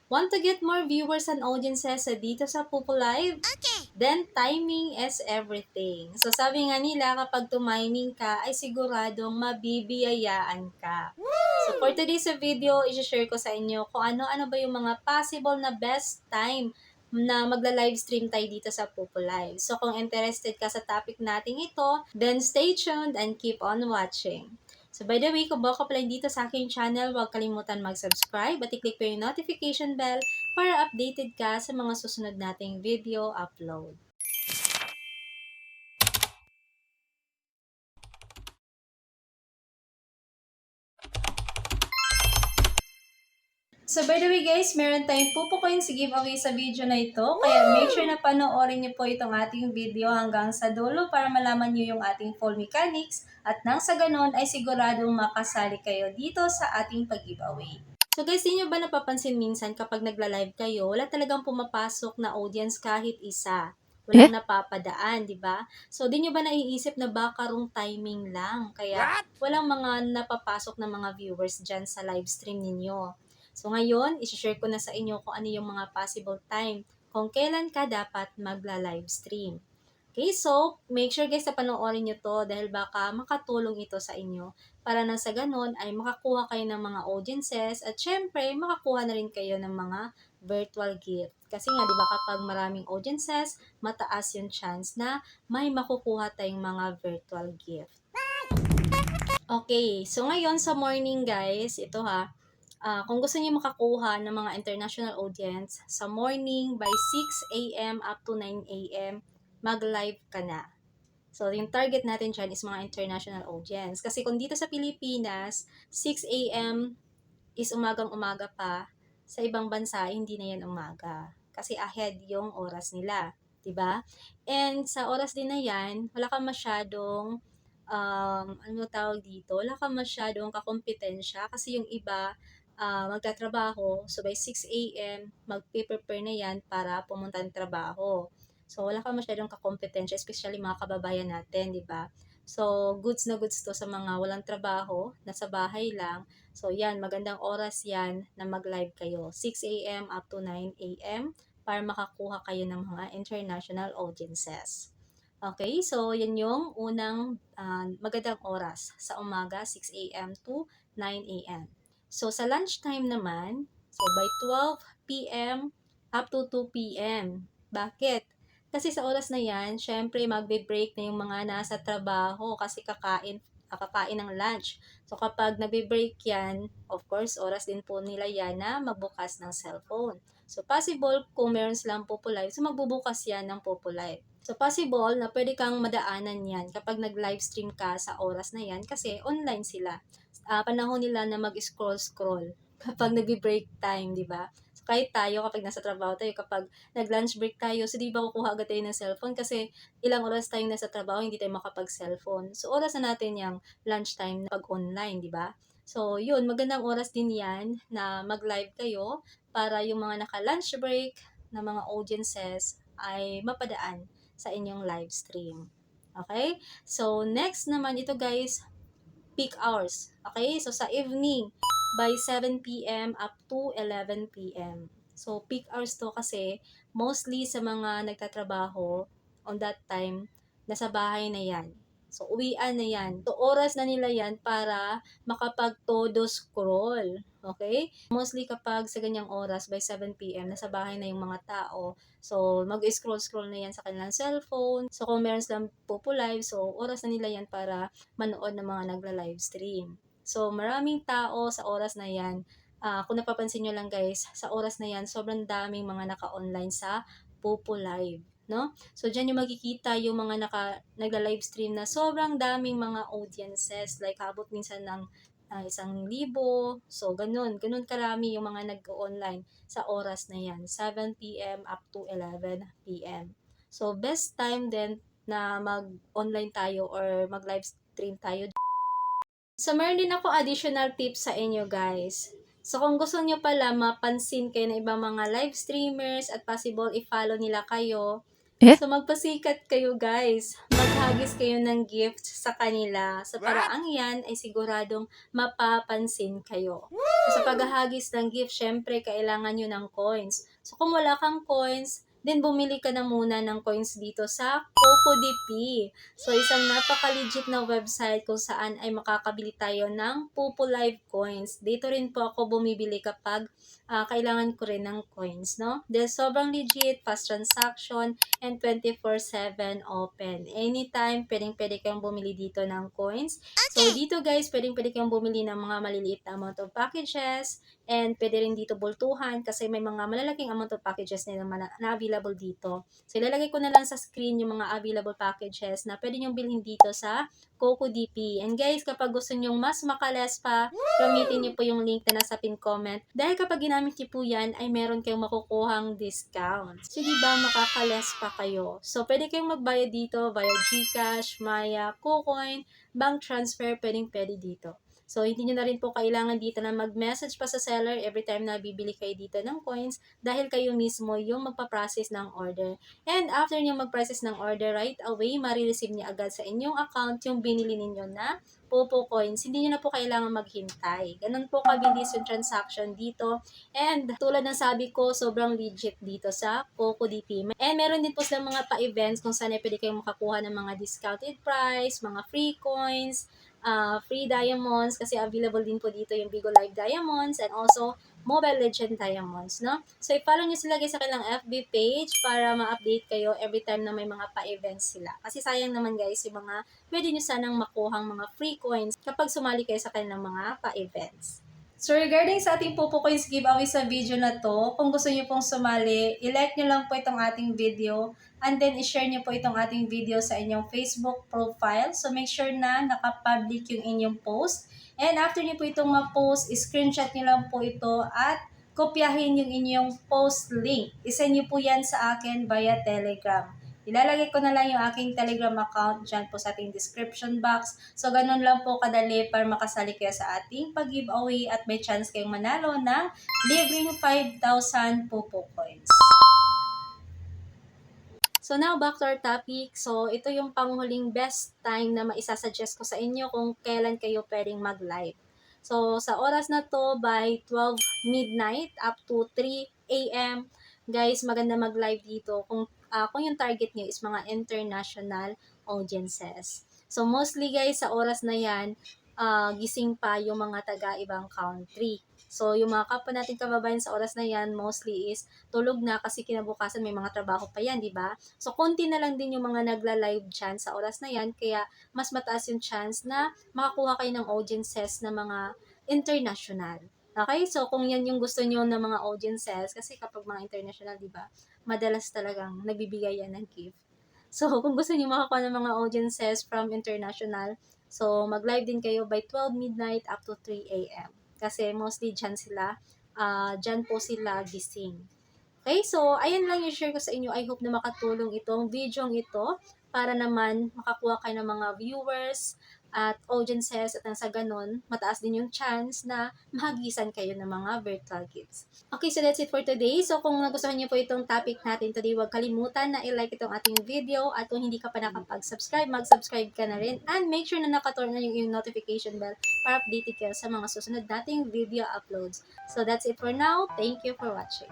Want to get more viewers and audiences dito sa Pupo Live? Then, timing is everything. So, sabi nga nila, kapag tumiming ka, ay siguradong mabibiyayaan ka. So, for today's video, i-share ko sa inyo kung ano-ano ba yung mga possible na best time na magla-livestream tayo dito sa Pupo Live. So, kung interested ka sa topic natin ito, then stay tuned and keep on watching. So, by the way, kung bago ka pala dito sa aking channel, huwag kalimutan mag-subscribe at i-click po yung notification bell para updated ka sa mga susunod nating video upload. So by the way guys, meron tayong pupo coins giveaway sa video na ito. Kaya make sure na panoorin niyo po itong ating video hanggang sa dulo para malaman niyo yung ating full mechanics. At nang sa ganon ay siguradong makasali kayo dito sa ating pag-giveaway. So guys, di nyo ba napapansin minsan kapag nagla-live kayo, wala talagang pumapasok na audience kahit isa. Walang napapadaan, di ba? So, di nyo ba naiisip na baka rong timing lang? Kaya, walang mga napapasok na mga viewers dyan sa live stream ninyo. So, ngayon, isi-share ko na sa inyo kung ano yung mga possible time kung kailan ka dapat magla-live stream. Okay, so make sure guys na panoorin nyo to dahil baka makatulong ito sa inyo para na sa ganun ay makakuha kayo ng mga audiences at syempre makakuha na rin kayo ng mga virtual gift. Kasi nga, di ba kapag maraming audiences, mataas yung chance na may makukuha tayong mga virtual gift. Okay, so ngayon sa morning guys, ito ha, kung gusto niyo makakuha ng mga international audience, sa morning by 6 a.m. up to 9 a.m., mag-live ka na. So, yung target natin dyan is mga international audience. Kasi kung dito sa Pilipinas, 6 a.m. is umagang-umaga pa, sa ibang bansa, hindi na yan umaga. Kasi ahead yung oras nila. 'Di ba? And sa oras din na yan, wala kang masyadong ano tawag dito, wala kang masyadong kakompetensya kasi yung iba magtatrabaho, so by 6 a.m. magpe-prepare na yan para pumunta ng trabaho. So wala kang masyadong kakompetensya, especially mga kababayan natin, di ba? So goods na goods to sa mga walang trabaho, nasa bahay lang. So yan, magandang oras yan na mag-live kayo, 6 a.m. up to 9 a.m. para makakuha kayo ng mga international audiences. Okay, so yan yung unang magandang oras sa umaga, 6 a.m. to 9 a.m. So sa lunchtime naman, so by 12 p.m. up to 2 p.m. Bakit? Kasi sa oras na yan, syempre magbe-break na yung mga nasa trabaho kasi kakain ng lunch. So kapag nagbe-break yan, of course, oras din po nila yan na magbukas ng cellphone. So possible kung meron silang Popo Live, so magbubukas yan ng Popo Live. So possible na pwede kang madaanan yan kapag nag-livestream ka sa oras na yan kasi online sila. Panahon nila na mag-scroll-scroll kapag nag-break time, di ba? So kahit tayo kapag nasa trabaho tayo, kapag nag-lunch break tayo, so di ba kukuha agad tayo ng cellphone kasi ilang oras tayong nasa trabaho, hindi tayo makapag-cellphone. So oras na natin yung lunchtime pag online, di ba? So yun, magandang oras din yan na mag-live kayo para yung mga naka-lunch break na mga audiences ay mapadaan sa inyong live stream. Okay? So, next naman ito guys, peak hours. Okay? So, sa evening, by 7 p.m. up to 11 p.m. So, peak hours to kasi mostly sa mga nagtatrabaho on that time, nasa bahay na yan. So, uwian na yan. So, oras na nila yan para makapag-todo scroll. Okay? Mostly kapag sa ganyang oras, by 7 p.m., nasa bahay na yung mga tao. So, mag-scroll-scroll na yan sa kanilang cellphone. So, kung meron silang Popo Live, so, oras na nila yan para manood ng mga nagla-livestream. So, maraming tao sa oras na yan. Kung napapansin nyo lang guys, sa oras na yan, sobrang daming mga naka-online sa Popo Live. No? So, dyan yung makikita yung mga nagla-livestream na sobrang daming mga audiences. Like, habot minsan ng 1,000. So, ganun karami yung mga nag-online sa oras na yan. 7 p.m. up to 11 p.m. So, best time din na mag-online tayo or mag-live stream tayo. So, meron din ako additional tips sa inyo guys. So, kung gusto nyo pala mapansin kayo ng ibang mga live streamers at possible i-follow nila kayo, Eh? So magpasikat kayo guys. Maghagis kayo ng gift sa kanila. Sa paraang yan ay siguradong mapapansin kayo. So sa paghahagis ng gift, syempre kailangan nyo ng coins. So kung wala kang coins, then bumili ka na muna ng coins dito sa CocoDP. So isang napaka-legit na website kung saan ay makakabili tayo ng Pupo Live coins. Dito rin po ako bumibili kapag kailangan ko rin ng coins, no? Dahil sobrang legit, fast transaction, and 24/7 open. Anytime, pwedeng-pwede kayong bumili dito ng coins. So, dito guys, pwedeng-pwede kayong bumili ng mga maliliit na amount of packages, and pwede rin dito bultuhan kasi may mga malalaking amount of packages na available dito. So, ilalagay ko na lang sa screen yung mga available packages na pwede nyong bilhin dito sa CocoDP. And guys, kapag gusto nyong mas makalas pa, gamitin niyo po yung link na nasa pin comment. Dahil kapag ginamit niyo po yan, ay meron kayong makukuhang discount. So, di ba makaka-less pa kayo? So, pwede kayong magbayad dito via GCash, Maya, KuCoin, bank transfer, pwedeng-pwede dito. So, hindi nyo na rin po kailangan dito na mag-message pa sa seller every time na bibili kayo dito ng coins dahil kayo mismo yung magpa-process ng order. And after nyo mag-process ng order, right away, marireceive niya agad sa inyong account yung binili ninyo na Popo coins, hindi nyo na po kailangan maghintay. Ganun po kabilis yung transaction dito. And tulad ng sabi ko, sobrang legit dito sa CocoDP. And meron din po silang mga pa-events kung saan ay pwede kayong makakuha ng mga discounted price, mga free coins, free diamonds, kasi available din po dito yung Bigo Live Diamonds, and also Mobile Legend Diamonds, no? So, i-follow nyo sila guys sa kanilang FB page para ma-update kayo every time na may mga pa-events sila. Kasi sayang naman guys, yung mga pwede nyo sanang makuhang mga free coins kapag sumali kayo sa kanilang mga pa-events. So regarding sa ating Popo Coins giveaway sa video na to, kung gusto nyo pong sumali, i-like nyo lang po itong ating video and then i-share nyo po itong ating video sa inyong Facebook profile. So make sure na naka-public yung inyong post. And after nyo po itong ma-post, screenshot nyo lang po ito at kopyahin yung inyong post link. Isend nyo po yan sa akin via Telegram. Ilalagay ko na lang yung aking Telegram account dyan po sa ating description box. So, ganun lang po kadali para makasali kayo sa ating pag-giveaway at may chance kayong manalo ng libreng 5,000 Popo Coins. So now, back to our topic. So, ito yung panghuling best time na maisasuggest ko sa inyo kung kailan kayo pwedeng mag-live. So, sa oras na to, by 12 midnight up to 3 a.m., guys, maganda mag-live dito kung yung target nyo is mga international audiences. So, mostly guys, sa oras na yan, gising pa yung mga taga-ibang country. So, yung mga kapwa nating kababayan sa oras na yan, mostly is tulog na kasi kinabukasan may mga trabaho pa yan, di ba? So, konti na lang din yung mga nagla-live dyan sa oras na yan, kaya mas mataas yung chance na makakuha kayo ng audiences na mga international. Okay? So, kung yan yung gusto nyo ng mga audiences, kasi kapag mga international, di ba, madalas talagang nagbibigay yan ng gift. So, kung gusto niyo makakuha ng mga audiences from international, so mag-live din kayo by 12 midnight up to 3 a.m. Kasi mostly dyan po sila gising. Okay, so ayan lang yung share ko sa inyo. I hope na makatulong itong video ito para naman makakuha kayo ng mga viewers at audiences at nang sa ganun, mataas din yung chance na mahagisan kayo ng mga virtual gifts. Okay, so that's it for today. So kung nagustuhan niyo po itong topic natin today, huwag kalimutan na i-like itong ating video at kung hindi ka pa nakapag-subscribe, mag-subscribe ka na rin and make sure na nakaturn na yung notification bell para updated kayo sa mga susunod nating video uploads. So that's it for now. Thank you for watching.